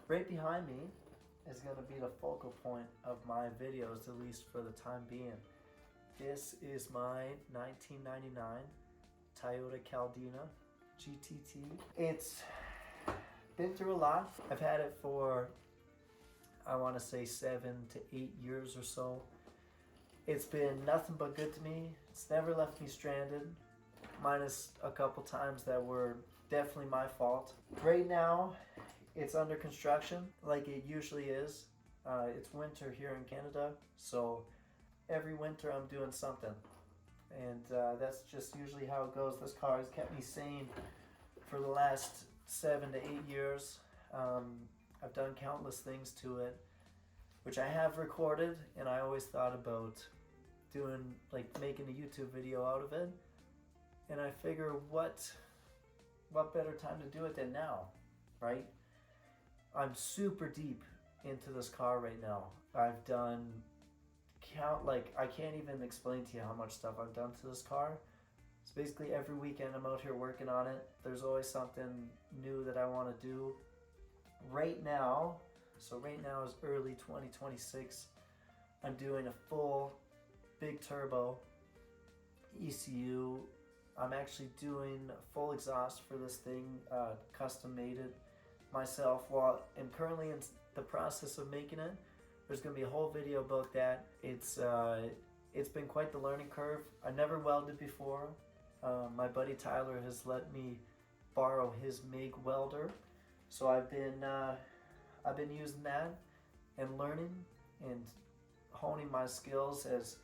Right behind me is going to be the focal point of my videos, at least for the time being. This is my 1999 Toyota Caldina GT-T. It's been through a lot. I've had it for, I want to say 7 to 8 years or so. It's been nothing but good to me. It's never left me stranded, minus a couple times that were definitely my fault. Right now, it's under construction like it usually is. It's winter here in Canada, so every winter I'm doing something. And that's just usually how it goes. This car has kept me sane for the last 7 to 8 years. I've done countless things to it, which I have recorded, and I always thought about doing, like, making a YouTube video out of it. And I figure what better time to do it than now, right? I'm super deep into this car right now. I've done I can't even explain to you how much stuff I've done to this car. It's basically every weekend I'm out here working on it. There's always something new that I want to do. Right now is early 2026. I'm doing a full big turbo ECU. I'm actually doing full exhaust for this thing, custom made it myself. While I'm currently in the process of making it, there's going to be a whole video about that. It's been quite the learning curve. I never welded before. My buddy Tyler has let me borrow his MIG welder, so I've been using that and learning and honing my skills as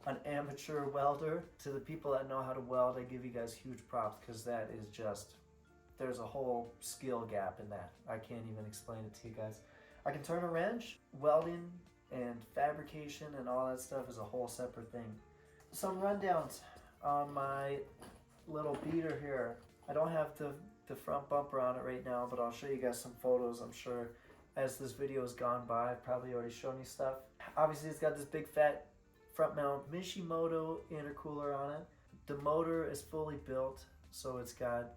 an amateur welder. To the people that know how to weld, I give you guys huge props, because that is just, there's a whole skill gap in that. I can't even explain it to you guys. I can turn a wrench. Welding and fabrication and all that stuff is a whole separate thing. Some rundowns on my little beater here. I don't have the front bumper on it right now, but I'll show you guys some photos. I'm sure as this video has gone by, I've probably already shown you stuff. Obviously, it's got this big fat front mount Mishimoto intercooler on it. The motor is fully built, so it's got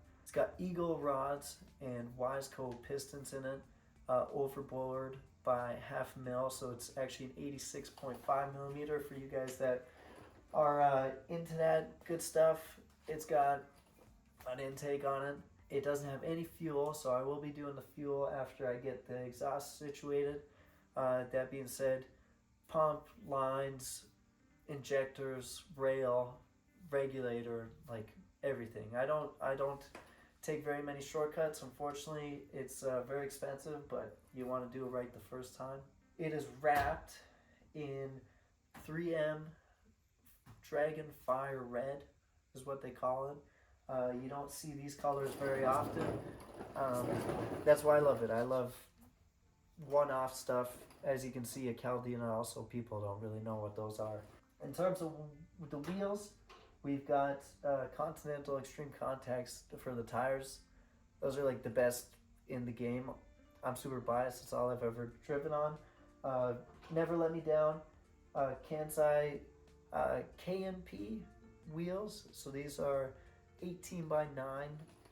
Eagle rods and Wiseco pistons in it, overboard by 0.5 mil, so it's actually an 86.5 millimeter for you guys that are into that good stuff. It's got an intake on it. It doesn't have any fuel, so I will be doing the fuel after I get the exhaust situated. That being said, pump, lines, injectors, rail, regulator, like everything. I don't take very many shortcuts. Unfortunately, it's very expensive, but you want to do it right the first time. It is wrapped in 3M Dragon Fire Red is what they call it. You don't see these colors very often. That's why I love it. I love one-off stuff. As you can see, a Caldina, also people don't really know what those are. In terms of the wheels, we've got Continental Extreme Contacts for the tires. Those are like the best in the game. I'm super biased. It's all I've ever driven on. Never let me down. Kansai KNP wheels. So these are 18x9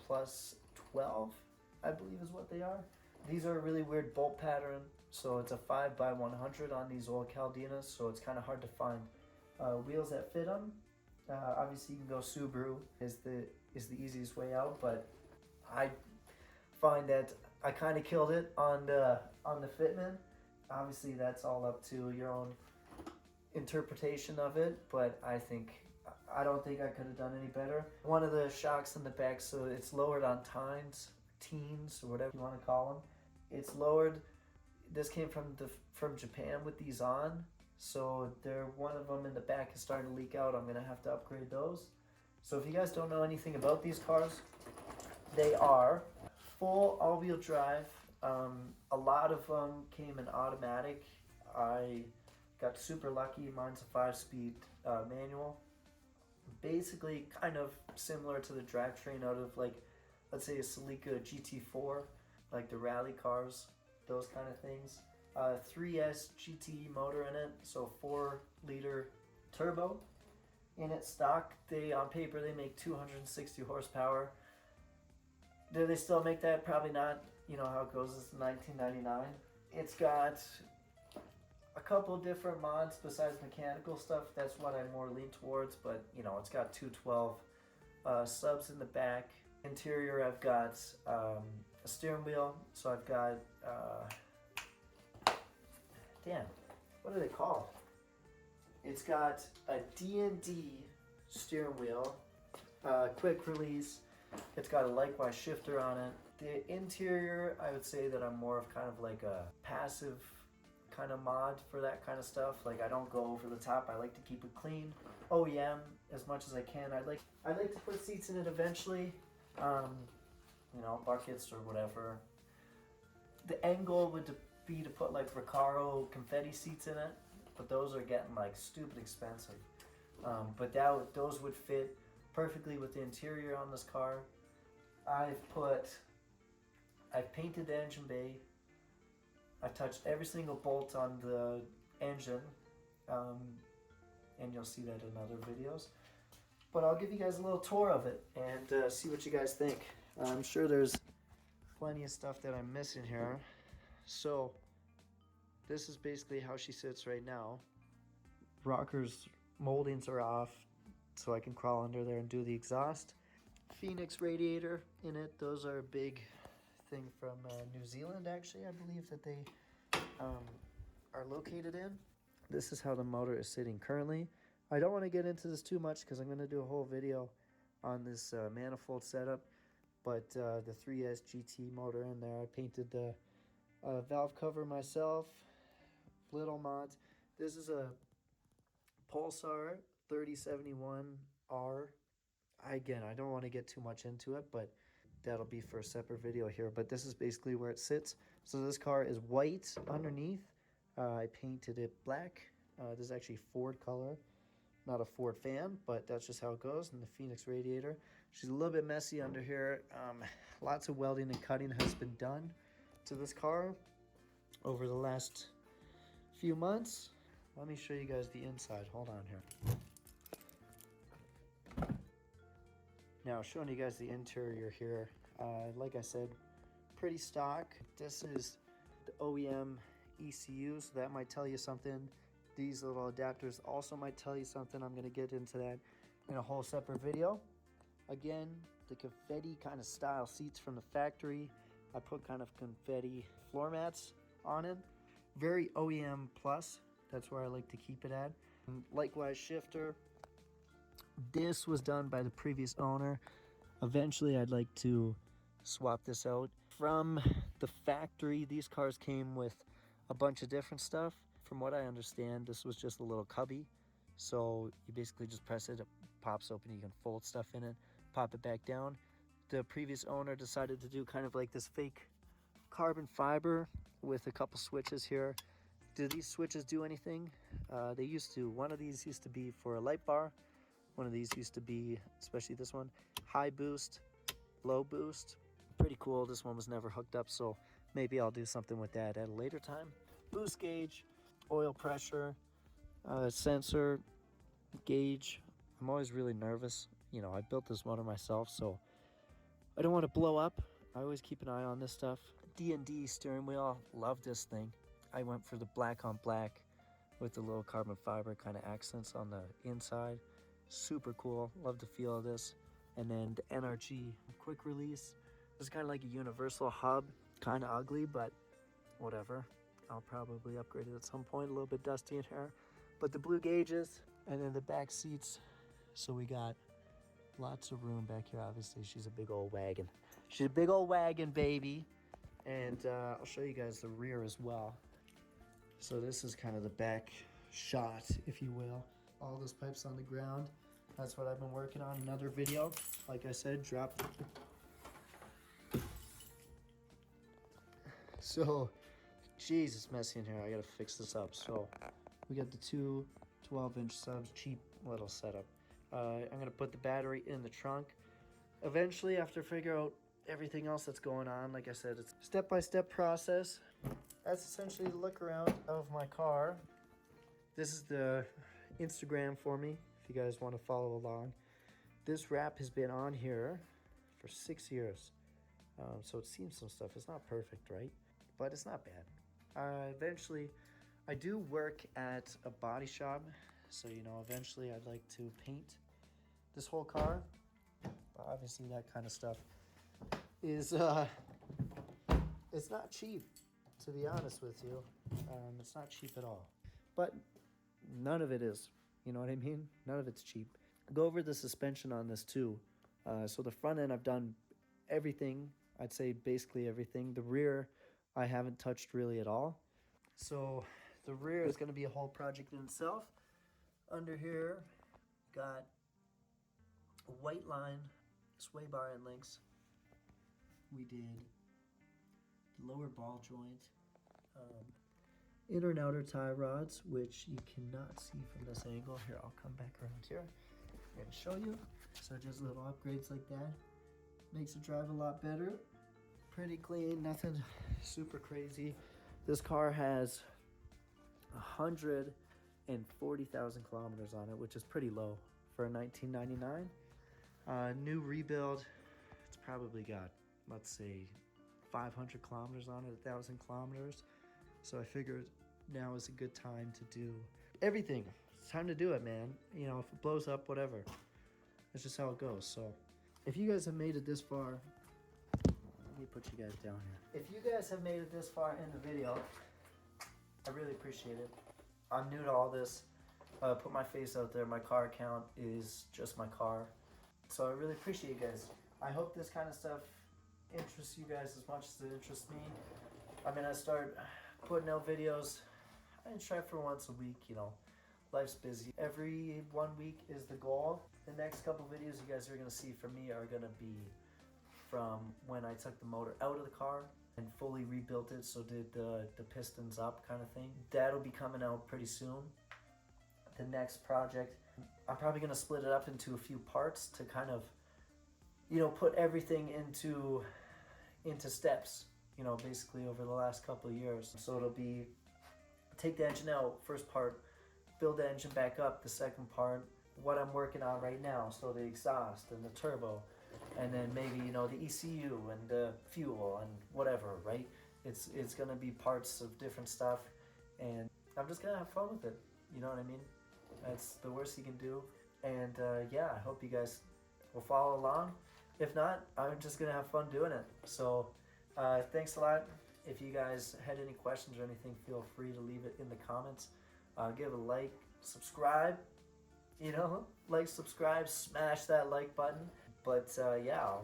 plus 12, I believe is what they are. These are a really weird bolt pattern. So it's a 5x100 on these old Caldinas. So it's kind of hard to find wheels that fit them. Obviously you can go Subaru is the easiest way out, but I find that I kind of killed it on the fitment. Obviously that's all up to your own interpretation of it, but I don't think I could have done any better. One of the shocks in the back, so it's lowered on teens or whatever you want to call them. It's lowered. This came from Japan with these on. So one of them in the back is starting to leak out. I'm going to have to upgrade those. So if you guys don't know anything about these cars, they are full all-wheel drive. A lot of them came in automatic. I got super lucky. Mine's a 5-speed manual. Basically kind of similar to the drivetrain out of, like, let's say a Celica GT4, like the rally cars, those kind of things. 3S GT motor in it, so 4-liter turbo in it stock. On paper they make 260 horsepower. Do they still make that? Probably not. You know how it goes, it's 1999. It's got a couple different mods besides mechanical stuff. That's what I more lean towards, but you know, it's got 212 subs in the back. Interior, I've got a steering wheel, so I've got, damn, what are they called? It's got a D&D steering wheel, quick release. It's got a likewise shifter on it. The interior, I would say that I'm more of kind of like a passive kind of mod for that kind of stuff. Like I don't go over the top. I like to keep it clean. OEM as much as I can. I'd like to put seats in it eventually. You know, buckets or whatever. The end goal would be to put like Recaro confetti seats in it, but those are getting like stupid expensive. But those would fit perfectly with the interior on this car. I've painted the engine bay. I've touched every single bolt on the engine, and you'll see that in other videos. But I'll give you guys a little tour of it and see what you guys think. I'm sure there's plenty of stuff that I'm missing here. So this is basically how she sits right now. Rockers moldings are off, so I can crawl under there and do the exhaust. Phoenix radiator in it. Those are a big thing from New Zealand, actually. I believe that they are located in. This is how the motor is sitting currently. I don't want to get into this too much because I'm going to do a whole video on this manifold setup, but the 3S GT motor in there, I painted the valve cover myself, little mods. This is a Pulsar 3071R. Again, I don't want to get too much into it, but that'll be for a separate video here. But this is basically where it sits. So this car is white underneath. I painted it black. This is actually Ford color. Not a Ford fan, but that's just how it goes. And the Phoenix radiator. She's a little bit messy under here. Lots of welding and cutting has been done to this car over the last few months. Let me show you guys the inside. Hold on here. Now, showing you guys the interior here. Like I said, pretty stock. This is the OEM ECU, so that might tell you something. These little adapters also might tell you something. I'm going to get into that in a whole separate video. Again, the confetti kind of style seats from the factory. I put kind of confetti floor mats on it. Very OEM plus. That's where I like to keep it at. Likewise shifter. This was done by the previous owner. Eventually, I'd like to swap this out. From the factory, these cars came with a bunch of different stuff. From what I understand, this was just a little cubby. So you basically just press it, it pops open, you can fold stuff in it, pop it back down. The previous owner decided to do kind of like this fake carbon fiber with a couple switches here. Do these switches do anything? They used to. One of these used to be for a light bar. One of these used to be, especially this one, high boost, low boost. Pretty cool. This one was never hooked up, so maybe I'll do something with that at a later time. Boost gauge, oil pressure, sensor, gauge. I'm always really nervous. You know, I built this motor myself, so I don't want to blow up. I always keep an eye on this stuff. D&D steering wheel. Love this thing. I went for the black on black with the little carbon fiber kind of accents on the inside. Super cool. Love the feel of this. And then the NRG quick release. This is kind of like a universal hub. Kind of ugly, but whatever. I'll probably upgrade it at some point. A little bit dusty in here. But the blue gauges and then the back seats. So we got lots of room back here. Obviously, she's a big old wagon. She's a big old wagon, baby. And I'll show you guys the rear as well. So this is kind of the back shot, if you will. All those pipes on the ground. That's what I've been working on. Another video. Like I said, dropped. So, Jesus, messy in here. I gotta fix this up. So, we got the two 12-inch subs, cheap little setup. I'm gonna put the battery in the trunk. Eventually, after figure out everything else that's going on, like I said, it's a step-by-step process. That's essentially the look around of my car. This is the Instagram for me, if you guys want to follow along. This wrap has been on here for 6 years. So it seems some stuff is not perfect, right? But it's not bad. Eventually, I do work at a body shop, so you know, eventually I'd like to paint this whole car. But obviously, that kind of stuff is it's not cheap, to be honest with you. It's not cheap at all. But none of it is. You know what I mean? None of it's cheap. Go over the suspension on this too. So the front end, I've done everything. I'd say basically everything. The rear, I haven't touched really at all. So the rear is going to be a whole project in itself. Under here, got a white line, sway bar end links. We did the lower ball joint, inner and outer tie rods, which you cannot see from this angle. Here, I'll come back around here and show you. So just little upgrades like that. Makes it drive a lot better. Pretty clean, nothing super crazy. This car has 140,000 kilometers on it, which is pretty low for a 1999. New rebuild, it's probably got, let's say, 500 kilometers on it, 1,000 kilometers. So I figured now is a good time to do everything. It's time to do it, man. You know, if it blows up, whatever. That's just how it goes. So if you guys have made it this far, let me put you guys down here. If you guys have made it this far in the video, I really appreciate it. I'm new to all this. Put my face out there. My car account is just my car. So I really appreciate you guys. I hope this kind of stuff interests you guys as much as it interests me. I mean, I start putting out videos. I try for once a week, you know. Life's busy. Every 1 week is the goal. The next couple videos you guys are going to see from me are going to be from when I took the motor out of the car and fully rebuilt it, so did the pistons up kind of thing. That'll be coming out pretty soon. The next project, I'm probably going to split it up into a few parts to kind of, you know, put everything into steps, you know, basically over the last couple of years. So it'll be take the engine out, first part, build the engine back up, the second part, what I'm working on right now, so the exhaust and the turbo, and then maybe, you know, the ECU and the fuel and whatever, right? It's gonna be parts of different stuff, and I'm just gonna have fun with it, you know what I mean? That's the worst you can do, and yeah, I hope you guys will follow along. If not, I'm just gonna have fun doing it. So thanks a lot. If you guys had any questions or anything, feel free to leave it in the comments. Give it a like, subscribe, you know, like, subscribe, smash that like button. But yeah,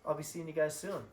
I'll be seeing you guys soon.